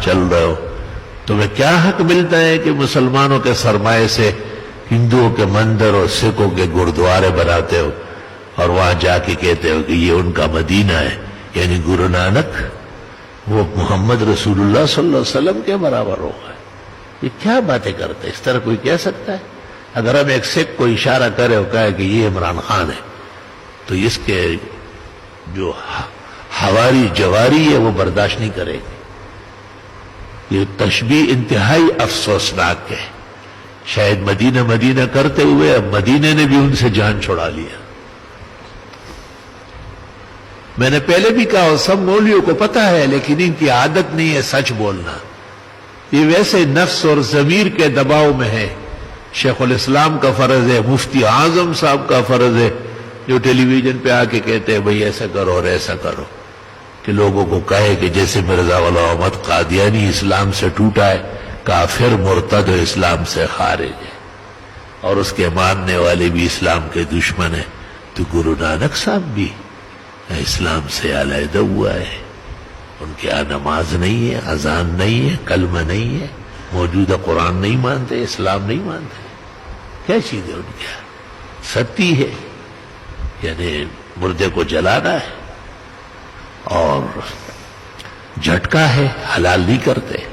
چل رہے ہو، تمہیں کیا حق ملتا ہے کہ مسلمانوں کے سرمایے سے ہندوؤں کے مندر اور سکھوں کے گردوارے بناتے ہو اور وہاں جا کے کہتے ہو کہ یہ ان کا مدینہ ہے؟ یعنی گرو نانک وہ محمد رسول اللہ صلی اللہ علیہ وسلم کے برابر ہوگا؟ یہ کیا باتیں کرتے ہیں؟ اس طرح کوئی کہہ سکتا ہے؟ اگر ہم ایک سکھ کو اشارہ کرے اور کہے کہ یہ عمران خان ہے تو اس کے جو حواری جواری ہے وہ برداشت نہیں کرے گی۔ یہ تشبیہ انتہائی افسوسناک ہے۔ شاید مدینہ مدینہ کرتے ہوئے اب مدینہ نے بھی ان سے جان چھڑا لیا۔ میں نے پہلے بھی کہا، سب مولویوں کو پتا ہے لیکن ان کی عادت نہیں ہے سچ بولنا۔ یہ ویسے نفس اور ضمیر کے دباؤ میں ہے۔ شیخ الاسلام کا فرض ہے، مفتی اعظم صاحب کا فرض ہے جو ٹیلی ویژن پہ آ کے کہتے ہیں بھئی ایسا کرو اور ایسا کرو، کہ لوگوں کو کہے کہ جیسے مرزا غلام احمد قادیانی اسلام سے ٹوٹا ہے، کافر مرتد و اسلام سے خارج ہے، اور اس کے ماننے والے بھی اسلام کے دشمن ہیں، تو گرو نانک صاحب بھی اسلام سے علیحدہ ہوا ہے۔ ان کے یہاں نماز نہیں ہے، اذان نہیں ہے، کلمہ نہیں ہے، موجودہ قرآن نہیں مانتے، اسلام نہیں مانتے۔ کیا چیز ہے ان کے یہاں؟ ستی ہے، یعنی مردے کو جلانا ہے، اور جھٹکا ہے، حلال نہیں کرتے،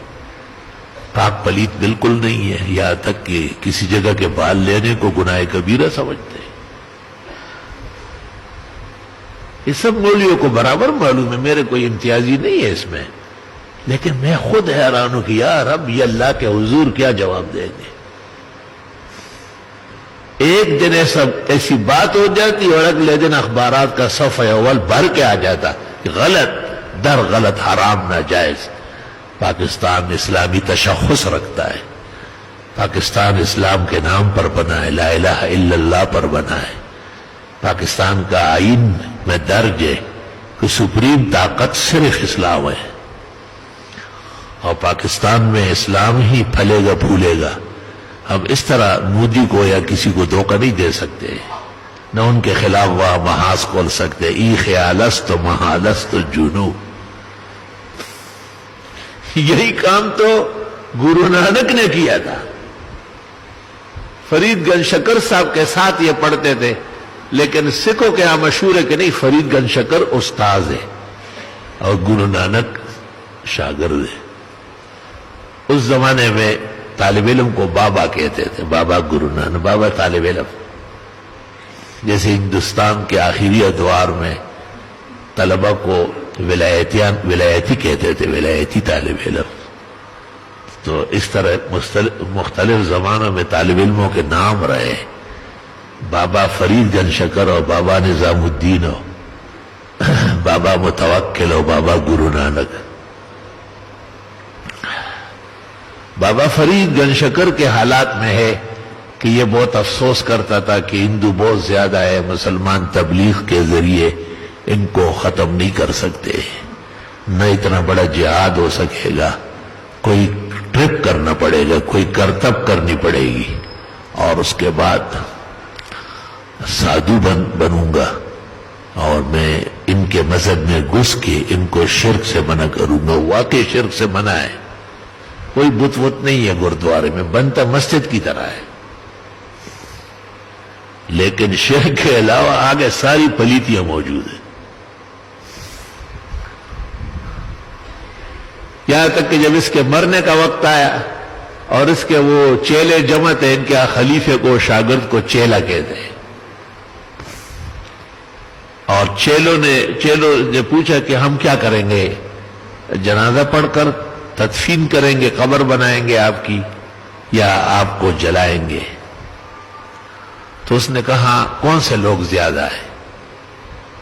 پاک پلیت بالکل نہیں ہے، یہاں تک کہ کسی جگہ کے بال لینے کو گناہ کبیرہ سمجھتے ہیں۔ یہ سب مولویوں کو برابر معلوم ہے، میرے کوئی امتیازی نہیں ہے اس میں، لیکن میں خود حیران ہوں کہ یا رب یہ اللہ کے حضور کیا جواب دیں گے۔ ایک دن ایسی بات ہو جاتی اور اگلے دن اخبارات کا صفحہ اول بھر کے آ جاتا کہ غلط در غلط، حرام ناجائز۔ پاکستان اسلامی تشخص رکھتا ہے، پاکستان اسلام کے نام پر بنا ہے، لا الہ الا اللہ پر بنا ہے، پاکستان کا آئین میں درج ہے کہ سپریم طاقت صرف اسلام ہے، اور پاکستان میں اسلام ہی پھلے گا پھولے گا۔ ہم اس طرح مودی کو یا کسی کو دھوکہ نہیں دے سکتے، نہ ان کے خلاف وہاں محاذ کھول سکتے۔ ای خیالست و محالست جنو، یہی کام تو گرو نانک نے کیا تھا۔ فرید گنج شکر صاحب کے ساتھ یہ پڑھتے تھے، لیکن سکھوں کے یہاں مشہور ہے کہ نہیں، فرید گنج شکر استاذ ہے اور گرو نانک شاگرد ہے۔ اس زمانے میں طالب علم کو بابا کہتے تھے، بابا گرو نانک، بابا طالب علم۔ جیسے ہندوستان کے آخری ادوار میں طلبہ کو ولایتی کہتے تھے، ولایتی طالب علم۔ تو اس طرح مختلف زمانوں میں طالب علموں کے نام رہے، بابا فرید گنج شکر اور بابا نظام الدین ہو، بابا متوکل ہو، بابا گرو نانک۔ بابا فرید گنج شکر کے حالات میں ہے کہ یہ بہت افسوس کرتا تھا کہ ہندو بہت زیادہ ہے، مسلمان تبلیغ کے ذریعے ان کو ختم نہیں کر سکتے، نہ اتنا بڑا جہاد ہو سکے گا، کوئی ٹرپ کرنا پڑے گا، کوئی کرتب کرنی پڑے گی، اور اس کے بعد سادھو بنوں گا اور میں ان کے مذہب میں گھس کے ان کو شرک سے منع کروں گا۔ واقعی شرک سے منع ہے، کوئی بت وت نہیں ہے گردوارے میں، بنتا مسجد کی طرح ہے، لیکن شرک کے علاوہ آگے ساری پلیتیاں موجود ہیں۔ یہاں تک کہ جب اس کے مرنے کا وقت آیا اور اس کے وہ چیلے جمع تھے، ان کے خلیفے کو، شاگرد کو چیلا کہتے ہیں، اور چیلوں نے پوچھا کہ ہم کیا کریں گے، جنازہ پڑھ کر تدفین کریں گے، قبر بنائیں گے آپ کی، یا آپ کو جلائیں گے؟ تو اس نے کہا کون سے لوگ زیادہ ہیں؟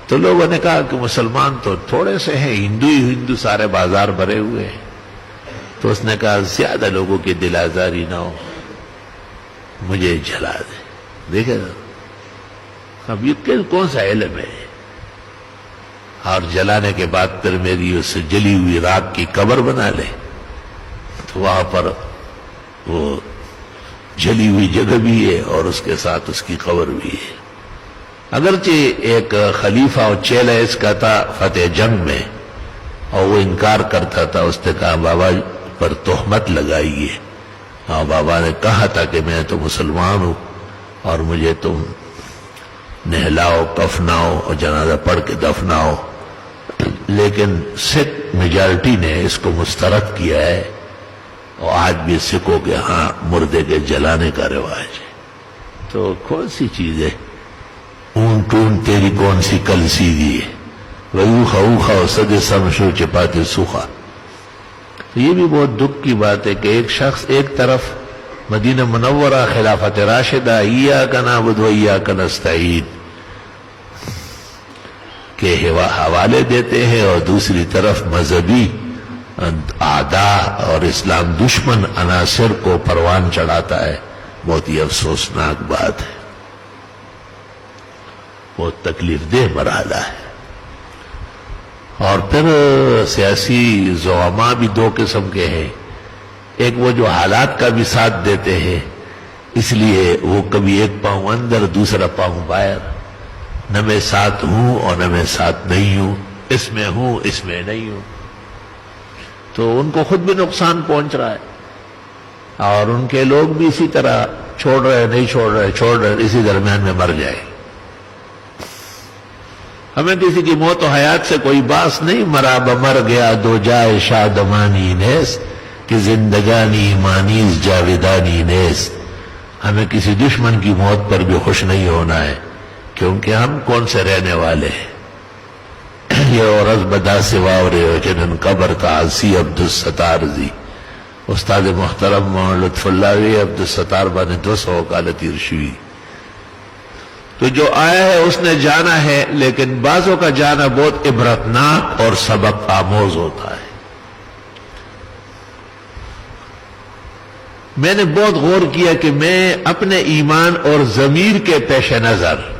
تو لوگوں نے کہا کہ مسلمان تو تھوڑے سے ہیں، ہندو ہی ہندو سارے بازار بھرے ہوئے ہیں۔ تو اس نے کہا زیادہ لوگوں کی دل آزاری نہ ہو، مجھے جلا دے۔ دیکھے اب یہ کون سا علم ہے؟ اور جلانے کے بعد پھر میری اس جلی ہوئی راک کی قبر بنا لے، تو وہاں پر وہ جلی ہوئی جگہ بھی ہے اور اس کے ساتھ اس کی قبر بھی ہے۔ اگرچہ ایک خلیفہ اور چیلا اس کا تھا فتح جنگ میں، اور وہ انکار کرتا تھا. اس نے کہا بابا پر تہمت لگائیے. اور بابا نے کہا تھا کہ میں تو مسلمان ہوں اور مجھے تم نہلاؤ کفناؤ اور جنازہ پڑھ کے دفناؤ. لیکن سکھ میجارٹی نے اس کو مسترد کیا ہے اور آج بھی سکھوں کے ہاں مردے کے جلانے کا رواج ہے. تو کون سی چیز ہے؟ اون ٹون تیری کون سی کل سیدھی ہے، وہی اوکھا سد سمشو چپاتے سوکھا. یہ بھی بہت دکھ کی بات ہے کہ ایک شخص ایک طرف مدینہ منورہ خلافت راشدہ ایاک نعبد و ایاک نستعین کے حوالے دیتے ہیں اور دوسری طرف مذہبی اعداء اور اسلام دشمن عناصر کو پروان چڑھاتا ہے. بہت ہی افسوسناک بات ہے، بہت تکلیف دہ مرحلہ ہے. اور پھر سیاسی زعماء بھی دو قسم کے ہیں. ایک وہ جو حالات کا بھی ساتھ دیتے ہیں، اس لیے وہ کبھی ایک پاؤں اندر دوسرا پاؤں باہر، نہ میں ساتھ ہوں اور نہ میں ساتھ نہیں ہوں، اس میں ہوں اس میں نہیں ہوں. تو ان کو خود بھی نقصان پہنچ رہا ہے اور ان کے لوگ بھی اسی طرح چھوڑ رہے نہیں چھوڑ رہے چھوڑ رہے، اسی درمیان میں مر جائے. ہمیں کسی کی موت و حیات سے کوئی باس نہیں. مرا بمر گیا دو جائے شادمانی نیس کہ زندگانی مانیز جاویدانی نیس. ہمیں کسی دشمن کی موت پر بھی خوش نہیں ہونا ہے، کیونکہ ہم کون سے رہنے والے ہیں. یہ عورت بدا سواو رہے جنن قبر تعاسی عبدالستار زی. استاد محترم مولانا لطف اللہ وی عبدالستار بانے 200 کالتی رشوی. تو جو آیا ہے اس نے جانا ہے، لیکن بعضوں کا جانا بہت عبرتناک اور سبق آموز ہوتا ہے. میں نے بہت غور کیا کہ میں اپنے ایمان اور ضمیر کے پیش نظر